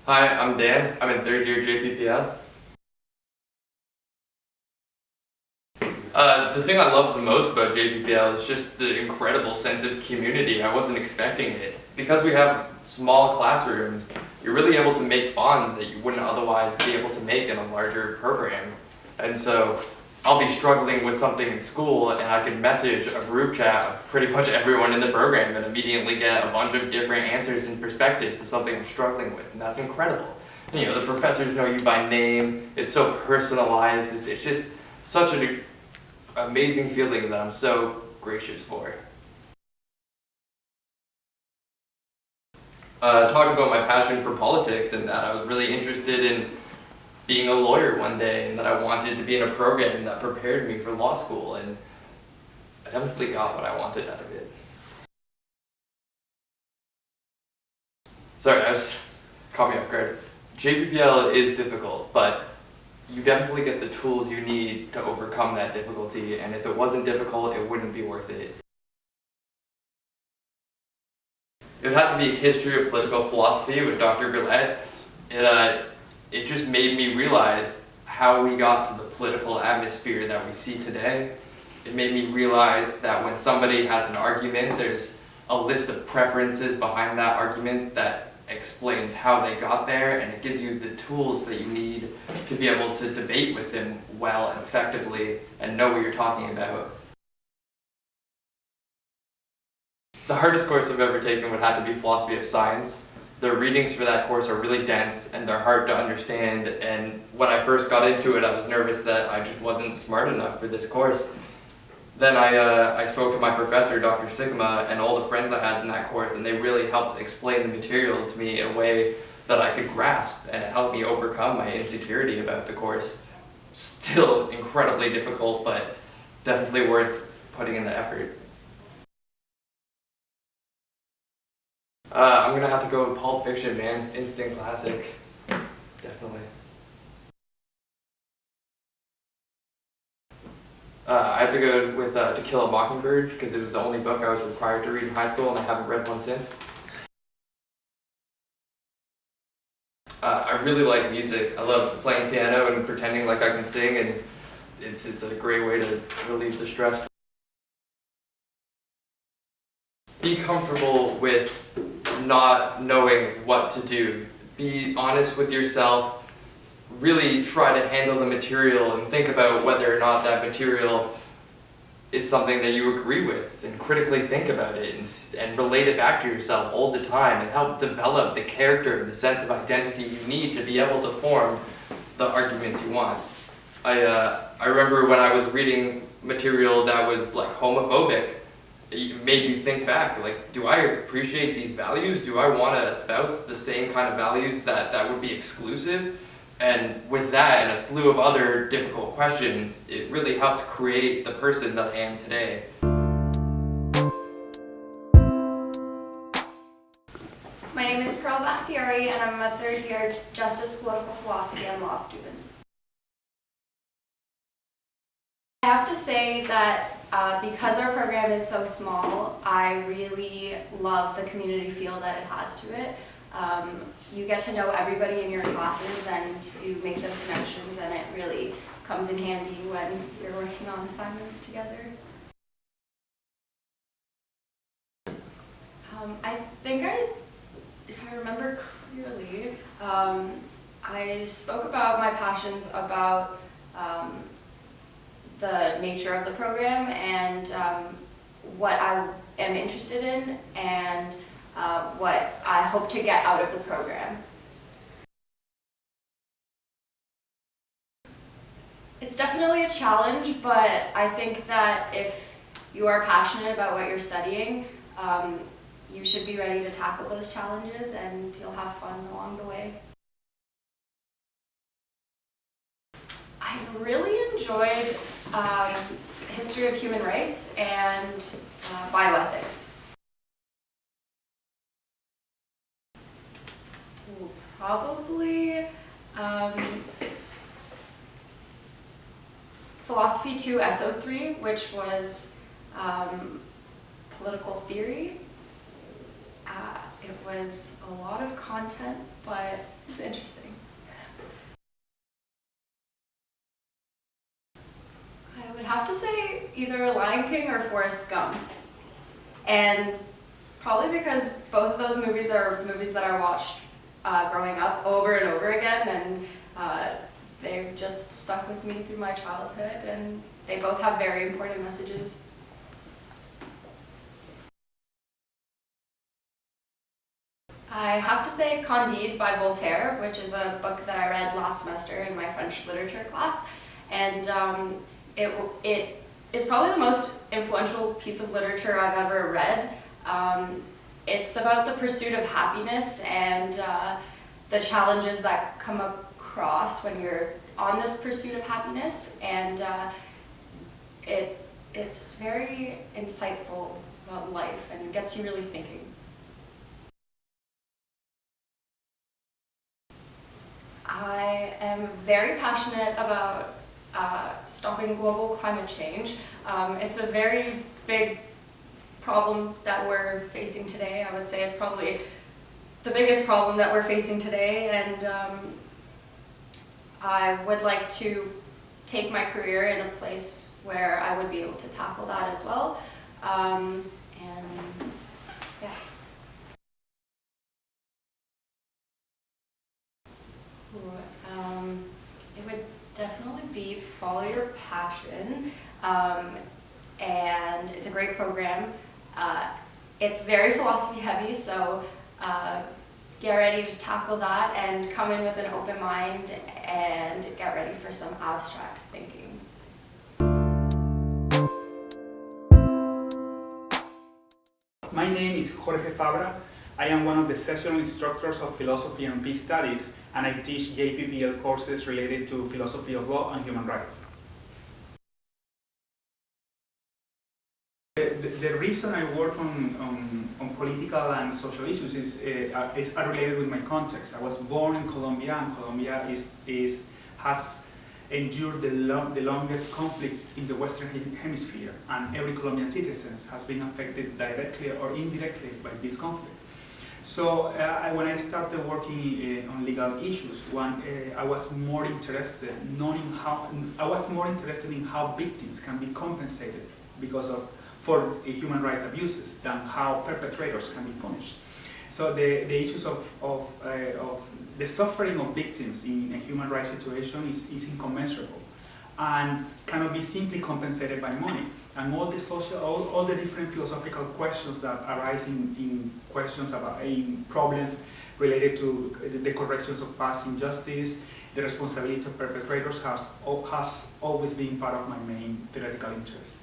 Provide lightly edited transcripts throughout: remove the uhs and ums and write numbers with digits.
Hi, I'm Dan. I'm in third year JPPL. The thing I love the most about JPPL is just the incredible sense of community. I wasn't expecting it. Because we have small classrooms, you're really able to make bonds that you wouldn't otherwise be able to make in a larger program. And so I'll be struggling with something in school and I can message a group chat of pretty much everyone in the program and immediately get a bunch of different answers and perspectives to something I'm struggling with, and that's incredible. And, the professors know you by name, it's so personalized, it's just such an amazing feeling that I'm so gracious for. Talked about my passion for politics and that I was really interested in being a lawyer one day and that I wanted to be in a program that prepared me for law school, and I definitely got what I wanted out of it. Sorry, caught me off guard. JPPL is difficult, but you definitely get the tools you need to overcome that difficulty, and if it wasn't difficult, it wouldn't be worth it. It would have to be history of political philosophy with Dr. Gillette. It just made me realize how we got to the political atmosphere that we see today. It made me realize that when somebody has an argument, there's a list of preferences behind that argument that explains how they got there, and it gives you the tools that you need to be able to debate with them well and effectively and know what you're talking about. The hardest course I've ever taken would have to be philosophy of science. The readings for that course are really dense and they're hard to understand, and when I first got into it I was nervous that I just wasn't smart enough for this course. Then I spoke to my professor, Dr. Sigma, and all the friends I had in that course, and they really helped explain the material to me in a way that I could grasp, and it helped me overcome my insecurity about the course. Still incredibly difficult, but definitely worth putting in the effort. I'm gonna have to go with Pulp Fiction, man. Instant classic. Definitely. I had to go with To Kill a Mockingbird because it was the only book I was required to read in high school and I haven't read one since. I really like music. I love playing piano and pretending like I can sing, and it's a great way to relieve the stress. Be comfortable with not knowing what to do. Be honest with yourself. Really try to handle the material and think about whether or not that material is something that you agree with, and critically think about it and relate it back to yourself all the time and help develop the character and the sense of identity you need to be able to form the arguments you want. I remember when I was reading material that was like homophobic, it made you think back, like, do I appreciate these values? Do I want to espouse the same kind of values that would be exclusive? And with that and a slew of other difficult questions, it really helped create the person that I am today. My name is Pearl Bakhtiari and I'm a third year Justice, Political Philosophy and Law student. I have to say that because our program is so small, I really love the community feel that it has to it. You get to know everybody in your classes and you make those connections, and it really comes in handy when you're working on assignments together. I think if I remember clearly, I spoke about my passions about the nature of the program and what I am interested in and what I hope to get out of the program. It's definitely a challenge, but I think that if you are passionate about what you're studying, you should be ready to tackle those challenges and you'll have fun along the way. I've really enjoyed history of human rights and bioethics. Probably Philosophy 2 SO3, which was political theory. It was a lot of content, but it's interesting. I would have to say either Lion King or Forrest Gump. And probably because both of those movies are movies that I watched growing up over and over again, and they've just stuck with me through my childhood, and they both have very important messages. I have to say Candide by Voltaire, which is a book that I read last semester in my French literature class, and it is probably the most influential piece of literature I've ever read. It's about the pursuit of happiness and the challenges that come across when you're on this pursuit of happiness, and it's very insightful about life and gets you really thinking. I am very passionate about stopping global climate change. It's a very big problem that we're facing today. I would say it's probably the biggest problem that we're facing today, and I would like to take my career in a place where I would be able to tackle that as well. And yeah. It would definitely be follow your passion, and it's a great program. It's very philosophy heavy, so get ready to tackle that and come in with an open mind and get ready for some abstract thinking. My name is Jorge Zabra. I am one of the sessional instructors of philosophy and peace studies, and I teach JPPL courses related to philosophy of law and human rights. The reason I work on political and social issues is related with my context. I was born in Colombia, and Colombia has endured the longest conflict in the Western Hemisphere, and every Colombian citizen has been affected directly or indirectly by this conflict. So when I started working on legal issues, I was more interested in how victims can be compensated for human rights abuses than how perpetrators can be punished. So the issues of the suffering of victims in a human rights situation is incommensurable and cannot be simply compensated by money. And all the different philosophical questions that arise in problems related to the corrections of past injustice, the responsibility of perpetrators has always been part of my main theoretical interest.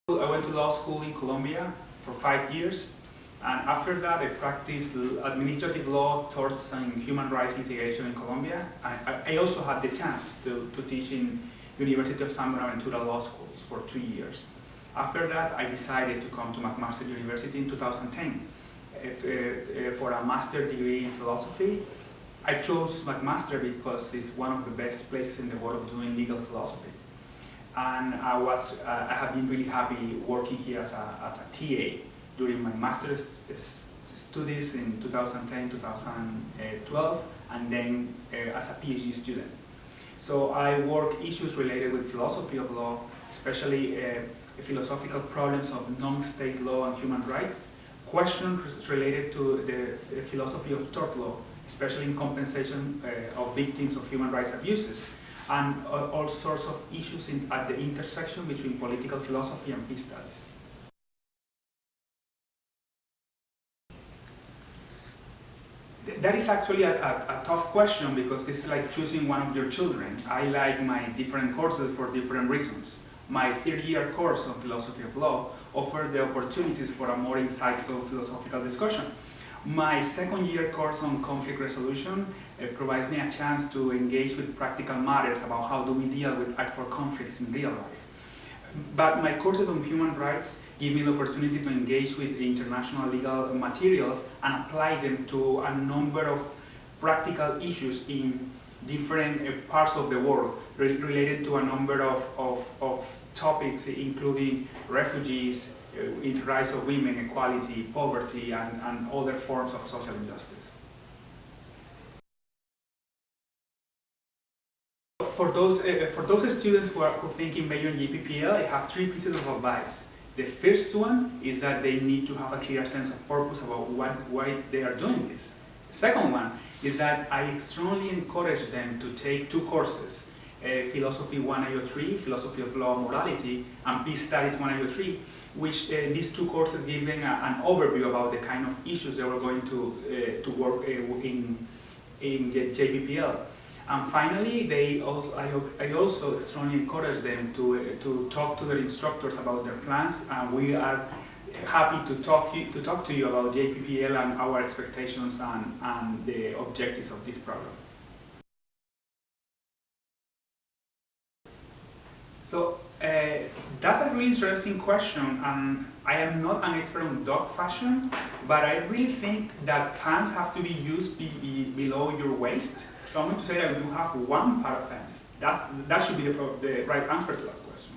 I went to law school in Colombia for 5 years, and after that I practiced administrative law, torts, and human rights litigation in Colombia. I also had the chance to teach in University of San Buenaventura Law Schools for 2 years. After that, I decided to come to McMaster University in 2010 for a master's degree in philosophy. I chose McMaster because it's one of the best places in the world of doing legal philosophy. And I have been really happy working here as a TA during my master's studies in 2010, 2012, and then as a PhD student. So I work issues related with philosophy of law, especially philosophical problems of non-state law and human rights, questions related to the philosophy of tort law, especially in compensation of victims of human rights abuses, and all sorts of issues at the intersection between political philosophy and peace studies. That is actually a tough question, because this is like choosing one of your children. I like my different courses for different reasons. My third-year course on philosophy of law offered the opportunities for a more insightful philosophical discussion. My second-year course on conflict resolution provides me a chance to engage with practical matters about how do we deal with actual conflicts in real life. But my courses on human rights give me the opportunity to engage with international legal materials and apply them to a number of practical issues in different parts of the world related to a number of topics, including refugees, in the rise of women, equality, poverty, and other forms of social injustice. For those students who are thinking major in JPPL, I have 3 pieces of advice. The first one is that they need to have a clear sense of purpose about why they are doing this. The second one is that I strongly encourage them to take 2 courses, Philosophy 1IO3, Philosophy of Law and Morality, and Peace Studies 1IO3, which these 2 courses give them an overview about the kind of issues they were going to work in JPPL. And finally, I also strongly encourage them to talk to their instructors about their plans, and we are happy to talk to you about JPPL and our expectations and the objectives of this program. So that's a really interesting question, and I am not an expert on dog fashion, but I really think that pants have to be used below your waist. So I'm going to say that you have 1 pair of pants. That should be the right answer to that question.